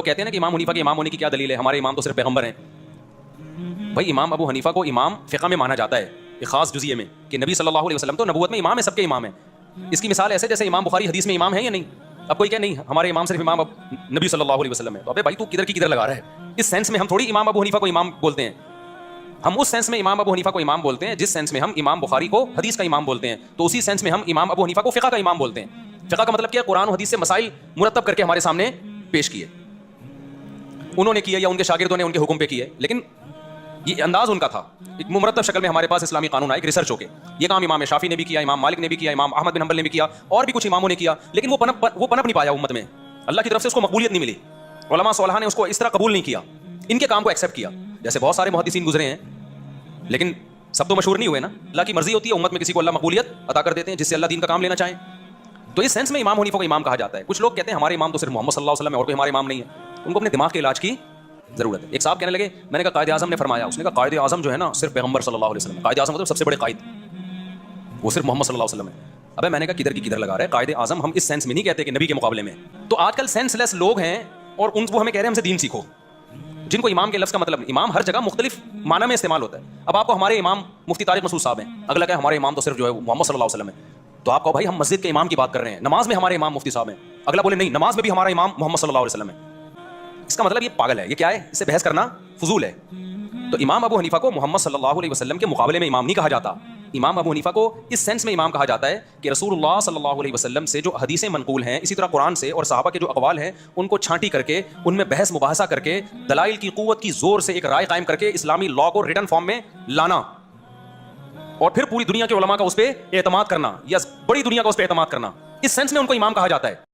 کہتے ہیں نا کہ امام حنیفہ کے امام ہونے کی کیا دلیل ہے, ہمارے امام تو صرف پیغمبر ہیں. بھائی امام ابو حنیفہ کو امام فقہ میں مانا جاتا ہے ایک خاص جزئیے میں, کہ نبی صلی اللہ علیہ وسلم تو نبوت میں امام ہے, سب کے امام ہیں. اس کی مثال ایسے جیسے امام بخاری حدیث میں امام ہے یا نہیں. اب کوئی کہ نہیں ہمارے امام صرف امام نبی صلی اللہ علیہ وسلم ہے, تو ابے بھائی تو کدھر کی کدھر لگا رہا ہے. اس سینس میں ہم تھوڑی امام ابو حنیفہ کو امام بولتے ہیں, ہم اس سینس میں امام ابو حنیفہ کو امام بولتے ہیں جس سینس میں ہم امام بخاری کو حدیث کا امام بولتے ہیں, تو اسی سینس میں ہم امام ابو حنیفہ کو فقہ کا امام بولتے ہیں. فقہ کا مطلب کیا ہے, قرآن و حدیث سے مسائل مرتب کر کے ہمارے سامنے پیش کیے, انہوں نے کیے یا ان کے شاگردوں نے ان کے حکم پہ کیے, لیکن یہ انداز ان کا تھا. ایک مرتب شکل میں ہمارے پاس اسلامی قانون آئے, ایک ریسرچ ہو کے. یہ کام امام شافعی نے بھی کیا, امام مالک نے بھی کیا, امام احمد بن حنبل نے بھی کیا, اور بھی کچھ اماموں نے کیا, لیکن وہ پنپ نہیں پایا امت میں. اللہ کی طرف سے اس کو مقبولیت نہیں ملی, علماء صالحہ نے اس کو اس طرح قبول نہیں کیا, ان کے کام کو ایکسیپٹ کیا. جیسے بہت سارے محدثین گزرے ہیں, لیکن سب تو مشہور نہیں ہوئے نا. اللہ کی مرضی ہوتی ہے, امت میں کسی کو اللہ مقبولیت عطا کر دیتے ہیں جس سے اللہ دین کا کام لینا چاہیں. تو اس سینس میں امام حنیفہ کو امام کہا جاتا ہے. کچھ لوگ کہتے ہیں ہمارے امام تو صرف محمد صلی اللہ علیہ وسلم ہے اور کوئی ہمارے امام نہیں ہے. ان کو اپنے دماغ کے علاج کی ضرورت ہے. ایک صاحب کہنے لگے, میں نے کہا قائد اعظم نے فرمایا. اس نے کہا قائد اعظم جو ہے نا صرف پیغمبر صلی اللہ علیہ وسلم. قائد اعظم مطلب سب سے بڑے قائد, وہ صرف محمد صلی اللہ علیہ وسلم ہے. ابے میں نے کہا کدھر کی کدھر لگا رہا ہے. قائد اعظم ہم اس سینس میں نہیں کہتے کہ نبی کے مقابلے میں. تو آج کل سینس لیس لوگ ہیں اور وہ ہمیں کہہ رہے ہیں ہم سے دین سیکھو, جن کو امام کے لفظ کا مطلب, امام ہر جگہ مختلف معنی میں استعمال ہوتا ہے. اب آپ کو ہمارے امام مفتی طارق مسعود صاحب ہیں, اگلا کہ ہمارے امام تو صرف جو ہے محمد صلی اللہ علیہ وسلم ہے, تو آپ کو بھائی ہم مسجد کے امام کی بات کر رہے ہیں, نماز میں ہمارے امام مفتی صاحب ہیں. اگلا بولے نہیں نماز میں بھی ہمارا امام محمد صلی اللہ علیہ وسلم ہے. اس کا مطلب یہ پاگل ہے, یہ کیا ہے, اس سے بحث کرنا فضول ہے. تو امام ابو حنیفہ کو محمد صلی اللہ علیہ وسلم کے مقابلے میں امام نہیں کہا جاتا. امام ابو حنیفہ کو اس سینس میں امام کہا جاتا ہے کہ رسول اللہ صلی اللہ علیہ وسلم سے جو حدیثیں منقول ہیں, اسی طرح قرآن سے اور صحابہ کے جو اقوال ہیں, ان کو چھانٹی کر کے, ان میں بحث مباحثہ کر کے, دلائل کی قوت کی زور سے ایک رائے قائم کر کے اسلامی لاء کو ریٹن فارم میں لانا, اور پھر پوری دنیا کے علماء کا اس پہ اعتماد کرنا, یا بڑی دنیا کا اس پہ اعتماد کرنا. اس سینس میں ان کو امام کہا جاتا ہے.